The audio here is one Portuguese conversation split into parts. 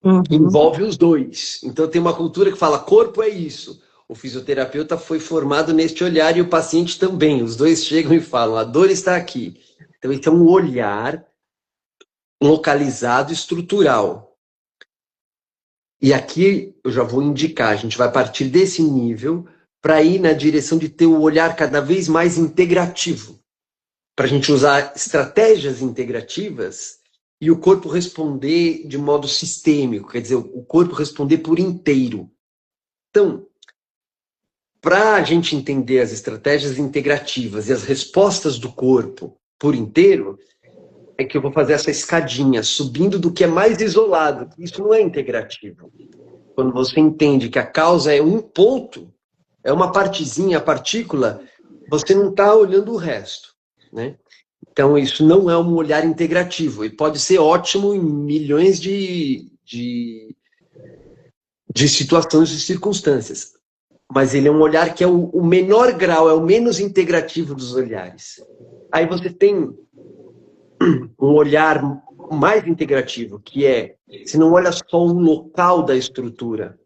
Envolve os dois. Então tem uma cultura que fala corpo é isso. O fisioterapeuta foi formado neste olhar e o paciente também. Os dois chegam e falam, a dor está aqui. Então esse é um olhar localizado estrutural. E aqui eu já vou indicar, a gente vai partir desse nível para ir na direção de ter o olhar cada vez mais integrativo. Para a gente usar estratégias integrativas e o corpo responder de modo sistêmico, quer dizer, o corpo responder por inteiro. Então, para a gente entender as estratégias integrativas e as respostas do corpo por inteiro, é que eu vou fazer essa escadinha, subindo do que é mais isolado. Isso não é integrativo. Quando você entende que a causa é um ponto, é uma partezinha, a partícula, você não está olhando o resto, né? Então, isso não é um olhar integrativo. E pode ser ótimo em milhões de situações e circunstâncias. Mas ele é um olhar que é o menor grau, é o menos integrativo dos olhares. Aí você tem um olhar mais integrativo, que é, você não olha só um local da estrutura,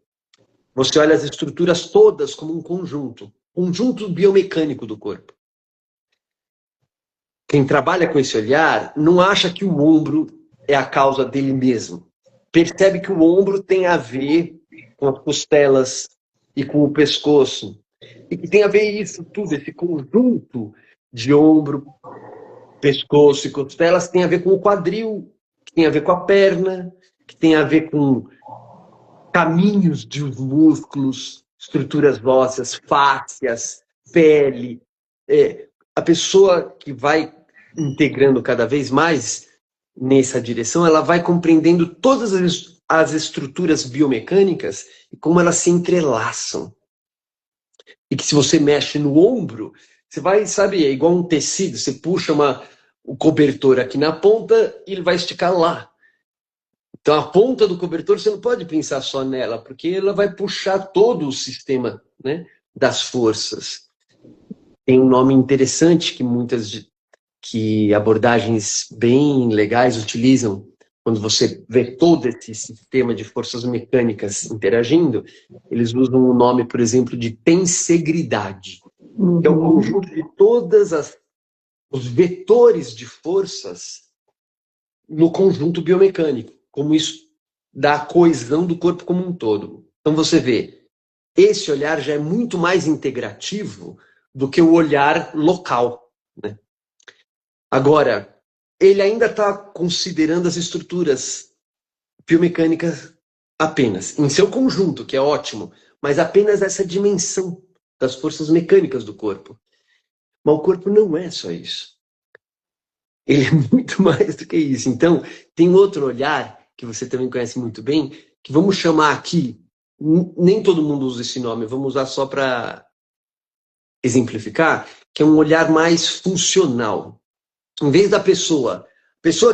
você olha as estruturas todas como um conjunto biomecânico do corpo. Quem trabalha com esse olhar não acha que o ombro é a causa dele mesmo. Percebe que o ombro tem a ver com as costelas e com o pescoço. E que tem a ver isso tudo, esse conjunto de ombro, pescoço e costelas tem a ver com o quadril, que tem a ver com a perna, que tem a ver com caminhos de músculos, estruturas ósseas, fáscias, pele. A pessoa que vai integrando cada vez mais nessa direção, ela vai compreendendo todas as estruturas biomecânicas e como elas se entrelaçam. E que se você mexe no ombro, você vai, sabe, é igual um tecido, você puxa o cobertor aqui na ponta e ele vai esticar lá. Então a ponta do cobertor você não pode pensar só nela, porque ela vai puxar todo o sistema, né, das forças. Tem um nome interessante que abordagens bem legais utilizam quando você vê todo esse sistema de forças mecânicas interagindo, eles usam o nome, por exemplo, de tensegridade, que é o conjunto de todos os vetores de forças no conjunto biomecânico, como isso dá a coesão do corpo como um todo. Então você vê, esse olhar já é muito mais integrativo do que o olhar local, né? Agora, ele ainda está considerando as estruturas biomecânicas apenas, em seu conjunto, que é ótimo, mas apenas essa dimensão das forças mecânicas do corpo. Mas o corpo não é só isso. Ele é muito mais do que isso. Então, tem outro olhar, que você também conhece muito bem, que vamos chamar aqui, nem todo mundo usa esse nome, vamos usar só para exemplificar, que é um olhar mais funcional. Em vez da pessoa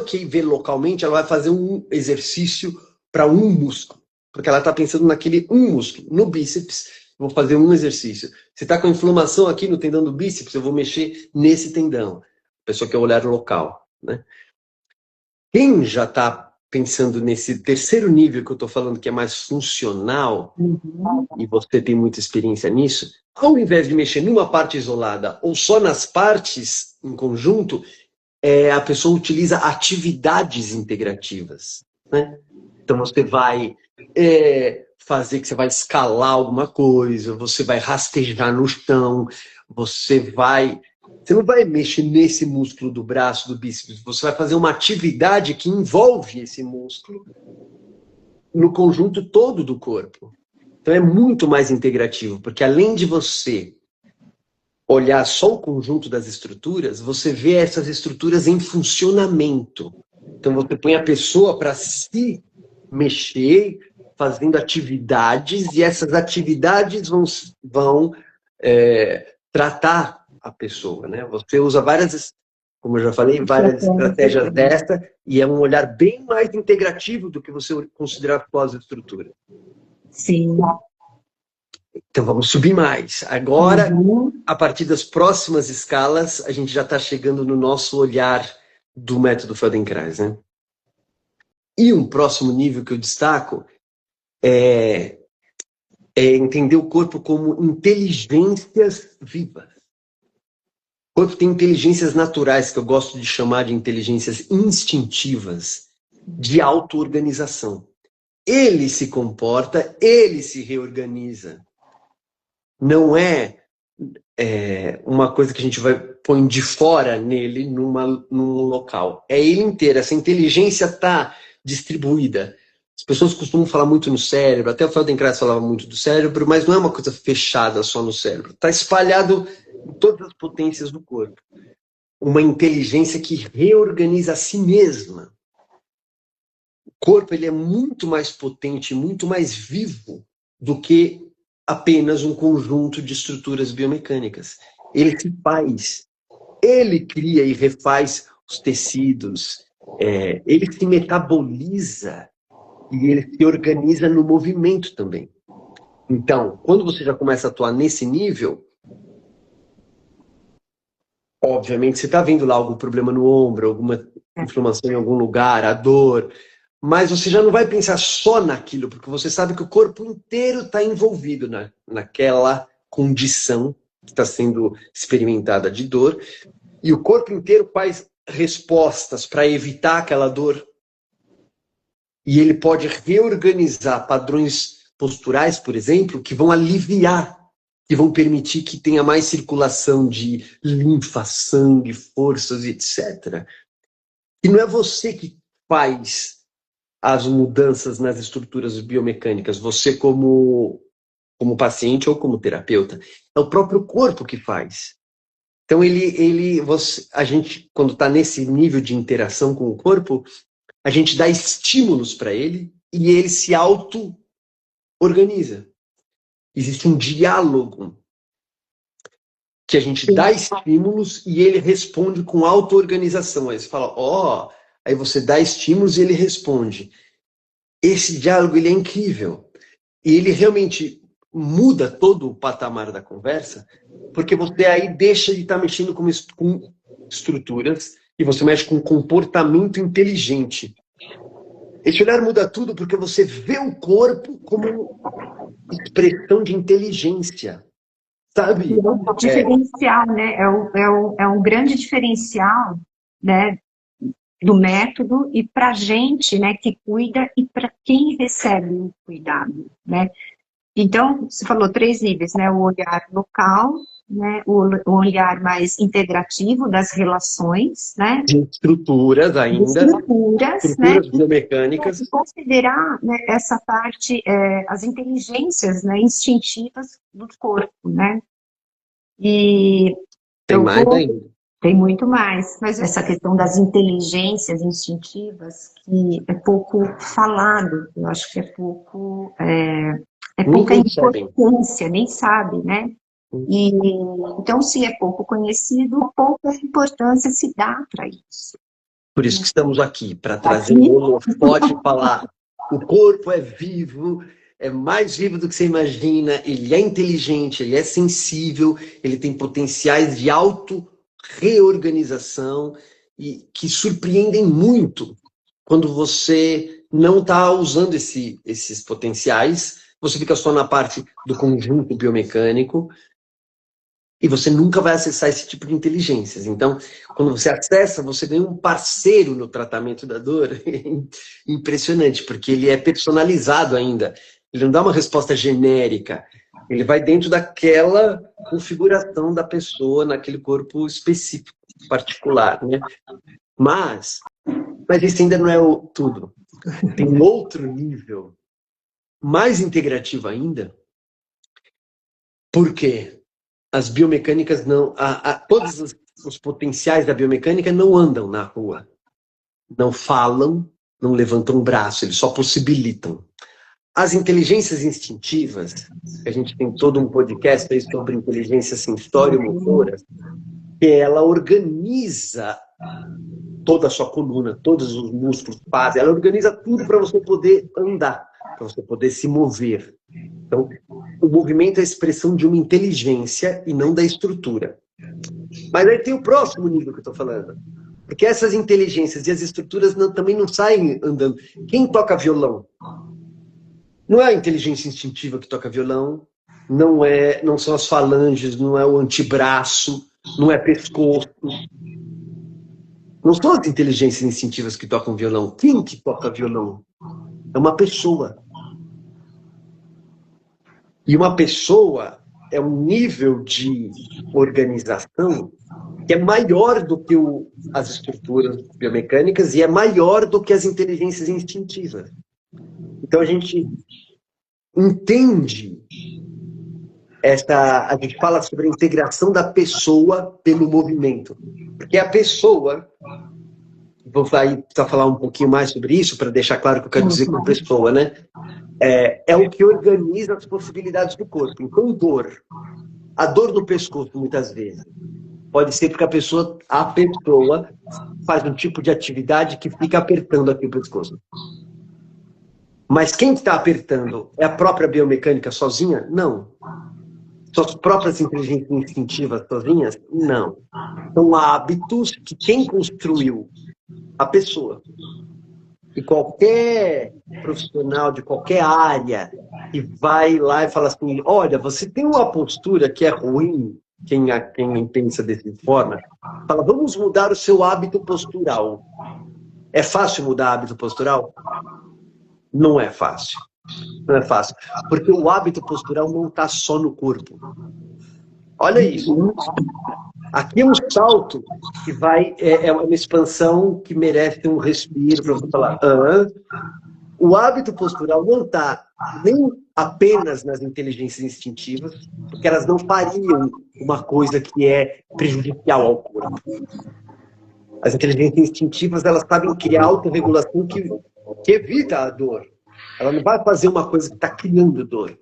que vê localmente, ela vai fazer um exercício para um músculo, porque ela está pensando naquele um músculo. No bíceps, eu vou fazer um exercício. Você está com inflamação aqui no tendão do bíceps, eu vou mexer nesse tendão. A pessoa quer olhar local, né? Quem já está pensando nesse terceiro nível que eu estou falando, que é mais funcional, e você tem muita experiência nisso, ao invés de mexer numa parte isolada ou só nas partes em conjunto, a pessoa utiliza atividades integrativas, né? Então você vai fazer que você vai escalar alguma coisa, você vai rastejar no chão, você não vai mexer nesse músculo do braço, do bíceps, você vai fazer uma atividade que envolve esse músculo no conjunto todo do corpo. Então é muito mais integrativo, porque além de você olhar só o conjunto das estruturas, você vê essas estruturas em funcionamento. Então você põe a pessoa para se mexer, fazendo atividades, e essas atividades vão tratar a pessoa, né? Você usa várias, como eu já falei, várias estratégias dessa, e é um olhar bem mais integrativo do que você considerar só as estruturas. Sim. Então vamos subir mais. Agora, a partir das próximas escalas, a gente já está chegando no nosso olhar do método Feldenkrais, né? E um próximo nível que eu destaco é entender o corpo como inteligências vivas. O corpo tem inteligências naturais, que eu gosto de chamar de inteligências instintivas, de auto-organização. Ele se comporta, ele se reorganiza. Não é uma coisa que a gente põe de fora nele, num local. É ele inteiro. Essa inteligência está distribuída. As pessoas costumam falar muito no cérebro, até o Feldenkrais falava muito do cérebro, mas não é uma coisa fechada só no cérebro. Está espalhado em todas as potências do corpo. Uma inteligência que reorganiza a si mesma. O corpo ele é muito mais potente, muito mais vivo do que apenas um conjunto de estruturas biomecânicas. Ele se faz, ele cria e refaz os tecidos, ele se metaboliza e ele se organiza no movimento também. Então, quando você já começa a atuar nesse nível, obviamente você está vendo lá algum problema no ombro, alguma inflamação em algum lugar, a dor, mas você já não vai pensar só naquilo, porque você sabe que o corpo inteiro está envolvido naquela condição que está sendo experimentada de dor, e o corpo inteiro faz respostas para evitar aquela dor, e ele pode reorganizar padrões posturais, por exemplo, que vão aliviar, que vão permitir que tenha mais circulação de linfa, sangue, forças, etc. E não é você que faz as mudanças nas estruturas biomecânicas, você como paciente ou como terapeuta. É o próprio corpo que faz. Então, a gente, quando está nesse nível de interação com o corpo, a gente dá estímulos para ele e ele se auto-organiza. Existe um diálogo que a gente dá estímulos e ele responde com auto-organização. Aí você fala, aí você dá estímulos e ele responde. Esse diálogo ele é incrível. E ele realmente muda todo o patamar da conversa, porque você aí deixa de estar mexendo com estruturas e você mexe com comportamento inteligente. Esse olhar muda tudo porque você vê o corpo como expressão de inteligência. Sabe? É um diferencial, né? É um grande diferencial, né, do método e para a gente, né, que cuida e para quem recebe o cuidado, né? Então, você falou 3 níveis, né? O olhar local, né? O olhar mais integrativo das relações, né? De estruturas ainda. Estruturas, né? Biomecânicas. E considerar, né, essa parte, as inteligências, né, instintivas do corpo, né? E tem mais ainda. Tem muito mais, mas essa questão das inteligências instintivas que é pouco falado, eu acho que é pouca importância, nem sabe, né? E, então, se é pouco conhecido, pouca importância se dá para isso. Por isso que estamos aqui, para trazer um holofote e falar, o corpo é vivo, é mais vivo do que você imagina, ele é inteligente, ele é sensível, ele tem potenciais de auto-reorganização e que surpreendem muito quando você não está usando esses potenciais, você fica só na parte do conjunto biomecânico e você nunca vai acessar esse tipo de inteligências. Então, quando você acessa, você ganha um parceiro no tratamento da dor impressionante, porque ele é personalizado ainda. Ele não dá uma resposta genérica. Ele vai dentro daquela configuração da pessoa, naquele corpo específico, particular, né? Mas esse ainda não é tudo. Tem um outro nível, mais integrativo ainda. Por quê? As biomecânicas não... todos os potenciais da biomecânica não andam na rua. Não falam, não levantam o braço, eles só possibilitam. As inteligências instintivas, a gente tem todo um podcast aí sobre inteligência sensório-motora, que ela organiza toda a sua coluna, todos os músculos, fazem, ela organiza tudo para você poder andar, para você poder se mover. Então, o movimento é a expressão de uma inteligência e não da estrutura. Mas aí tem o próximo nível que eu estou falando. Porque essas inteligências e as estruturas também não saem andando. Quem toca violão? Não é a inteligência instintiva que toca violão, não são as falanges, não é o antebraço, não é pescoço. Não são as inteligências instintivas que tocam violão. Quem que toca violão? É uma pessoa. E uma pessoa é um nível de organização que é maior do que as estruturas biomecânicas e é maior do que as inteligências instintivas. Então a gente entende a gente fala sobre a integração da pessoa pelo movimento. Porque a pessoa, vou precisar falar um pouquinho mais sobre isso para deixar claro o que eu quero dizer com pessoa, né? É o que organiza as possibilidades do corpo. Então, a dor no pescoço, muitas vezes, pode ser porque a pessoa faz um tipo de atividade que fica apertando aqui o pescoço. Mas quem está apertando é a própria biomecânica sozinha? Não. São as próprias inteligências instintivas sozinhas? Não. São hábitos que quem construiu? A pessoa. E qualquer profissional de qualquer área que vai lá e fala assim, olha, você tem uma postura que é ruim, quem pensa dessa forma, fala, vamos mudar o seu hábito postural. É fácil mudar hábito postural? Não é fácil. Não é fácil. Porque o hábito postural não está só no corpo. Olha isso. Aqui é um salto que é uma expansão que merece um respiro para você falar. O hábito postural não está nem apenas nas inteligências instintivas, porque elas não fariam uma coisa que é prejudicial ao corpo. As inteligências instintivas, elas sabem criar autorregulação que evita a dor. Ela não vai fazer uma coisa que está criando dor.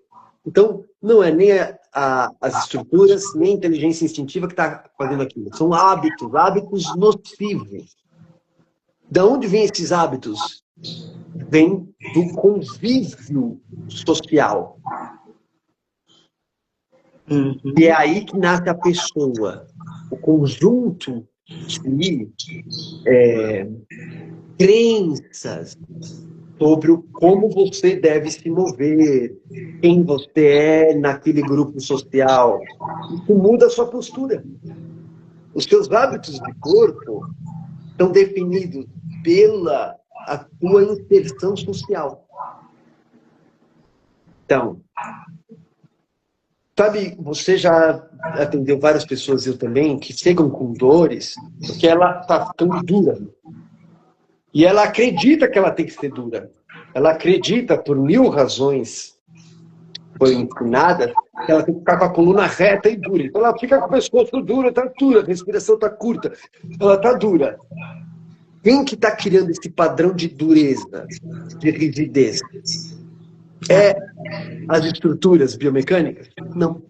Então, não é nem as estruturas, nem a inteligência instintiva que está fazendo aquilo. São hábitos nocivos. De onde vêm esses hábitos? Vem do convívio social. E é aí que nasce a pessoa. O conjunto de crenças sobre como você deve se mover, quem você é naquele grupo social. Isso muda a sua postura. Os seus hábitos de corpo estão definidos pela a tua inserção social. Então, sabe, você já atendeu várias pessoas, eu também, que chegam com dores porque ela está ficando dura. E ela acredita que ela tem que ser dura. Ela acredita, por 1000 razões foi ensinada, que ela tem que ficar com a coluna reta e dura. Então ela fica com o pescoço duro, está dura, a respiração está curta, ela está dura. Quem que está criando esse padrão de dureza, de rigidez? É as estruturas biomecânicas? Não.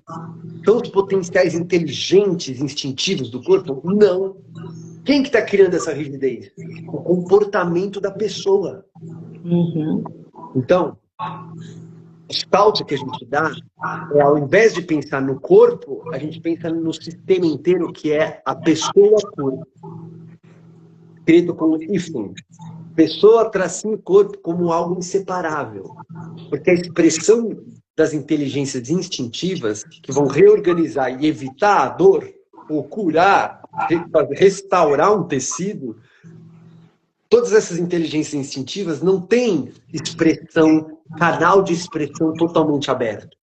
São os potenciais inteligentes, instintivos do corpo? Não. Quem que está criando essa rigidez? O comportamento da pessoa. Então, o salto que a gente dá é, ao invés de pensar no corpo, a gente pensa no sistema inteiro, que é a pessoa-corpo. Escrito como hífen. Pessoa, tracinho, corpo, como algo inseparável. Porque a expressão das inteligências instintivas, que vão reorganizar e evitar a dor, ou curar, restaurar um tecido, todas essas inteligências instintivas não têm expressão, canal de expressão totalmente aberto.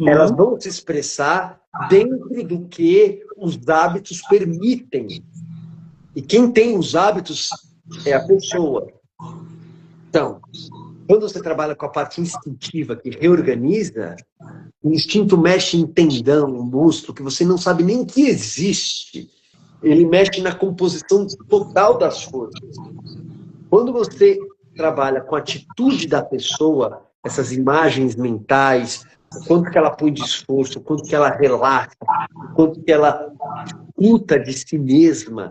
Elas vão se expressar dentro do que os hábitos permitem. E quem tem os hábitos é a pessoa. Então, quando você trabalha com a parte instintiva que reorganiza, o instinto mexe em tendão, em músculo, que você não sabe nem que existe. Ele mexe na composição total das forças. Quando você trabalha com a atitude da pessoa, essas imagens mentais, o quanto que ela põe de esforço, o quanto que ela relaxa, o quanto que ela escuta de si mesma,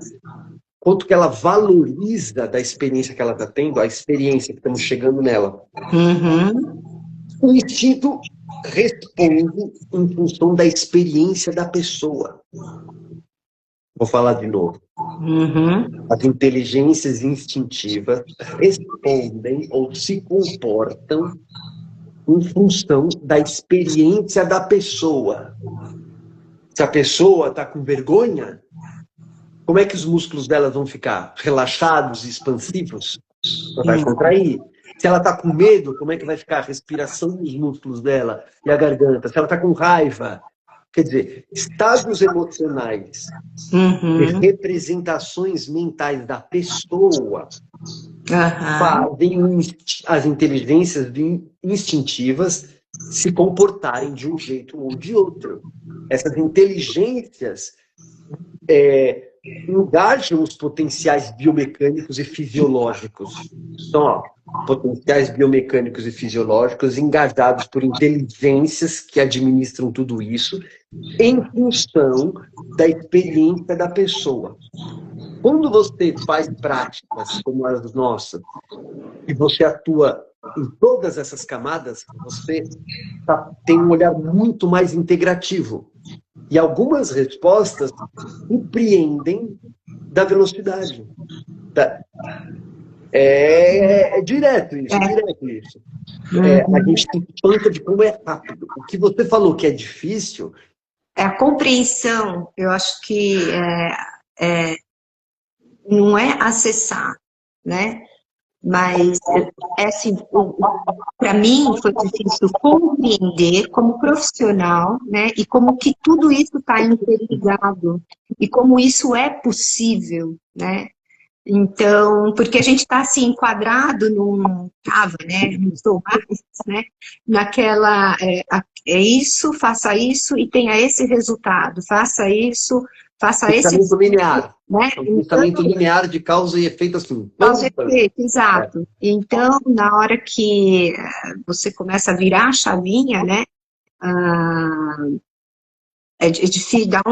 quanto que ela valoriza da experiência que ela está tendo, a experiência que estamos chegando nela. O instinto responde em função da experiência da pessoa. Vou falar de novo. Uhum. As inteligências instintivas respondem ou se comportam em função da experiência da pessoa. Se a pessoa está com vergonha, como é que os músculos dela vão ficar? Relaxados e expansivos? Ela vai contrair. Se ela está com medo, como é que vai ficar a respiração dos músculos dela e a garganta? Se ela está com raiva, quer dizer, estados emocionais e representações mentais da pessoa fazem as inteligências instintivas se comportarem de um jeito ou de outro. Essas inteligências engajam os potenciais biomecânicos e fisiológicos. Então, ó, potenciais biomecânicos e fisiológicos engajados por inteligências que administram tudo isso em função da experiência da pessoa. Quando você faz práticas como as nossas, e você atua em todas essas camadas, você tem um olhar muito mais integrativo. E algumas respostas surpreendem da velocidade. É direto isso, direto isso. A gente se espanta de como é rápido. O que você falou que é difícil... É a compreensão, eu acho que não é acessar, né? Mas, assim, para mim foi difícil compreender como profissional, né? E como que tudo isso está interligado e como isso é possível, né? Então, porque a gente está assim enquadrado estava, né? Não estou mais, né? Naquela isso, faça isso e tenha esse resultado, faça isso, faça esse pensamento linear, né? um pensamento linear de causa e efeito assim. Causa e efeito, exato. Então, na hora que você começa a virar a chavinha, né? É de se dar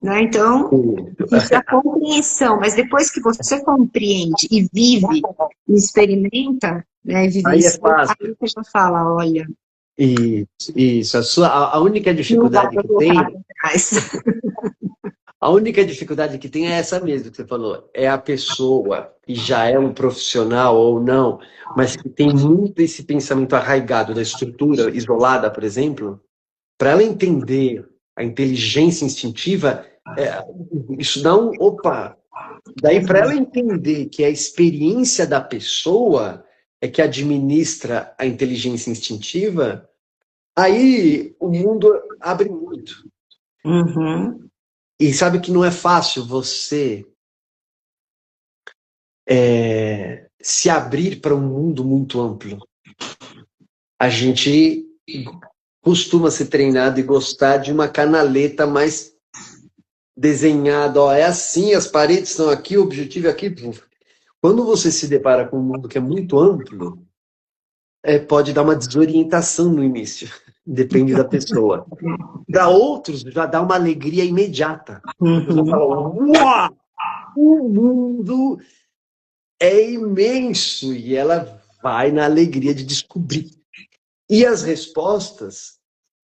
né? Então, isso é a compreensão, mas depois que você compreende e vive, e experimenta, né? Aí é fácil. Aí você já fala, olha... Isso. A única dificuldade que tem... A única dificuldade que tem é essa mesmo que você falou. É a pessoa que já é um profissional ou não, mas que tem muito esse pensamento arraigado da estrutura isolada, por exemplo, para ela entender a inteligência instintiva, isso dá um... Opa! Daí, para ela entender que a experiência da pessoa é que administra a inteligência instintiva, aí o mundo abre muito. E sabe que não é fácil você se abrir para um mundo muito amplo. A gente costuma ser treinado e gostar de uma canaleta mais desenhada. Ó, é assim, as paredes estão aqui, o objetivo é aqui. Quando você se depara com um mundo que é muito amplo, pode dar uma desorientação no início. Depende da pessoa. Para outros, já dá uma alegria imediata. Você fala, uau! O mundo é imenso e ela vai na alegria de descobrir. E as respostas,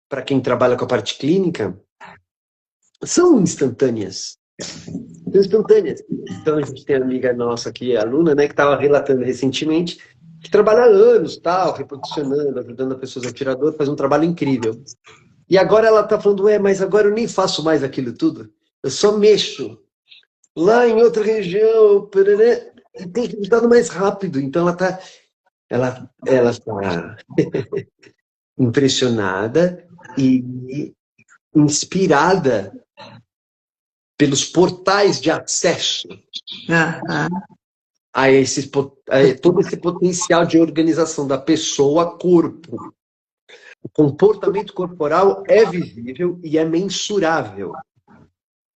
para quem trabalha com a parte clínica, são instantâneas. Então a gente tem uma amiga nossa aqui, aluna, né, que estava relatando recentemente, que trabalha há anos, tal, reposicionando, ajudando as pessoas a tirar dor, faz um trabalho incrível. E agora ela está falando, mas agora eu nem faço mais aquilo tudo, eu só mexo. Lá em outra região, e tem resultado mais rápido. Então ela está impressionada e inspirada pelos portais de acesso a todo esse potencial de organização da pessoa-corpo. O comportamento corporal é visível e é mensurável.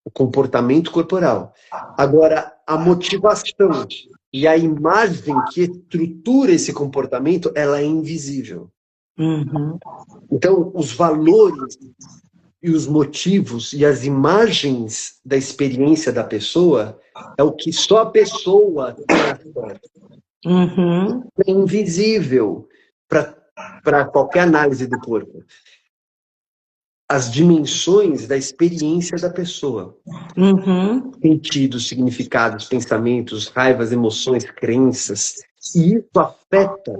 O comportamento corporal. Agora, a motivação e a imagem que estrutura esse comportamento, ela é invisível. Então, os valores e os motivos e as imagens da experiência da pessoa é o que só a pessoa tem acesso. É invisível para qualquer análise do corpo. as dimensões da experiência da pessoa. Uhum. Sentidos, significados, pensamentos, raivas, emoções, crenças. E isso afeta,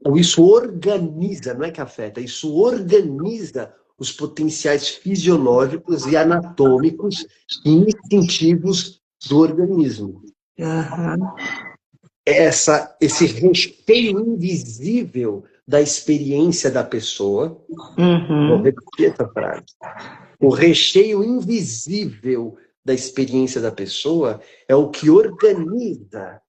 ou isso organiza, não é que afeta, isso organiza os potenciais fisiológicos e anatômicos e instintivos do organismo. Uhum. Esse recheio invisível da experiência da pessoa, vou repetir essa frase, o recheio invisível da experiência da pessoa é o que organiza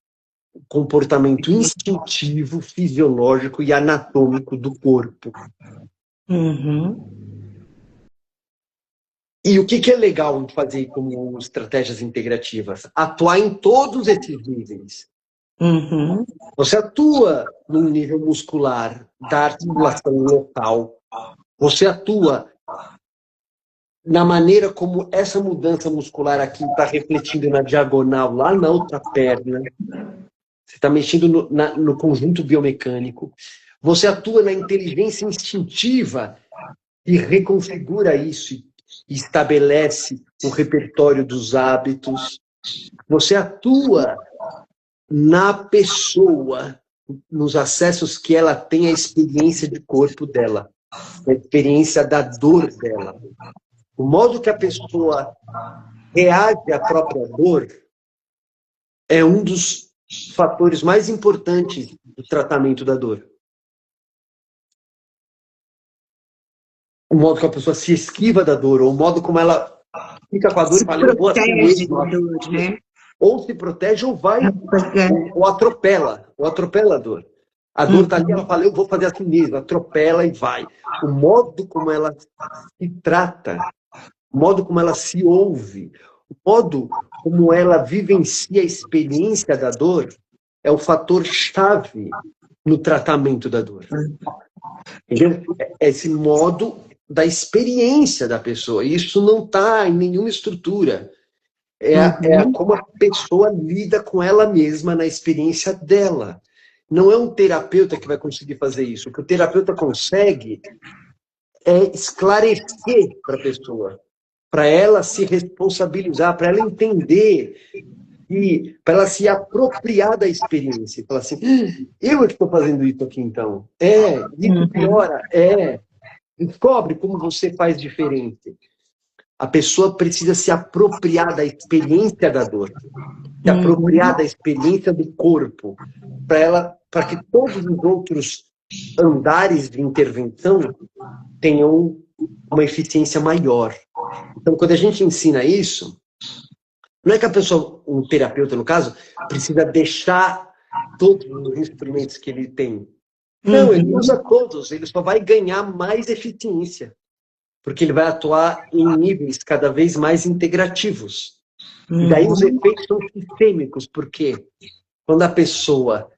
o comportamento instintivo, fisiológico e anatômico do corpo. E o que é legal em fazer como estratégias integrativas? Atuar em todos esses níveis. Você atua no nível muscular da articulação local. Você atua na maneira como essa mudança muscular aqui está refletindo na diagonal, lá na outra perna. Você está mexendo no conjunto biomecânico. Você atua na inteligência instintiva e reconfigura isso e estabelece o repertório dos hábitos. Você atua na pessoa, nos acessos que ela tem à experiência de corpo dela, a experiência da dor dela. O modo que a pessoa reage à própria dor é um dos fatores mais importantes do tratamento da dor. O modo que a pessoa se esquiva da dor, ou o modo como ela fica com a dor e fala, eu vou assim mesmo, né? Ou se protege ou vai, ou atropela a dor. A dor está ali, ela fala, eu vou fazer assim mesmo, atropela e vai. O modo como ela se trata, o modo como ela se ouve, o modo como ela vivencia a experiência da dor é o fator chave no tratamento da dor. Entendeu? É esse modo da experiência da pessoa. Isso não está em nenhuma estrutura. É como a pessoa lida com ela mesma na experiência dela. Não é um terapeuta que vai conseguir fazer isso. O que o terapeuta consegue é esclarecer para a pessoa, para ela se responsabilizar, para ela entender e para ela se apropriar da experiência. Falar assim, eu é que estou fazendo isso aqui então. Isso piora, Descobre como você faz diferente. A pessoa precisa se apropriar da experiência da dor, se apropriar da experiência do corpo, para que todos os outros andares de intervenção tenham uma eficiência maior. Então, quando a gente ensina isso, não é que a pessoa, um terapeuta no caso, precisa deixar todos os instrumentos que ele tem. Não, ele usa todos, ele só vai ganhar mais eficiência. Porque ele vai atuar em níveis cada vez mais integrativos. E daí os efeitos são sistêmicos, porque quando a pessoa,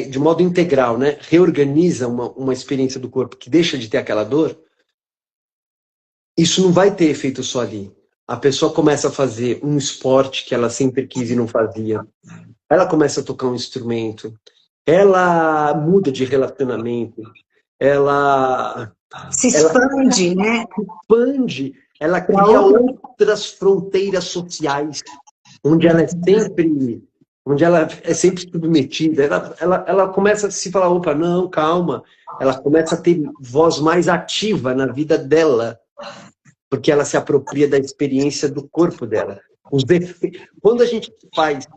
de modo integral, né, reorganiza uma experiência do corpo que deixa de ter aquela dor, isso não vai ter efeito só ali. A pessoa começa a fazer um esporte que ela sempre quis e não fazia. Ela começa a tocar um instrumento. Ela muda de relacionamento. Ela se expande, né? Expande, ela cria outras fronteiras sociais, onde ela é sempre submetida. Ela começa a se falar, opa, não, calma. Ela começa a ter voz mais ativa na vida dela, porque ela se apropria da experiência do corpo dela. Quando a gente faz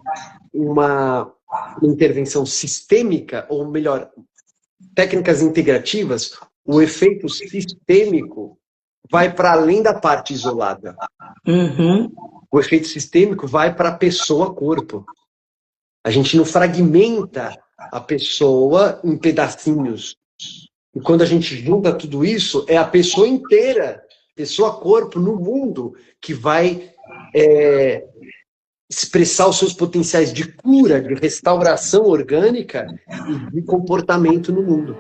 uma intervenção sistêmica, ou melhor, técnicas integrativas, o efeito sistêmico vai para além da parte isolada. O efeito sistêmico vai para a pessoa-corpo. A gente não fragmenta a pessoa em pedacinhos. E quando a gente junta tudo isso, é a pessoa inteira, pessoa-corpo no mundo, que vai expressar os seus potenciais de cura, de restauração orgânica e de comportamento no mundo.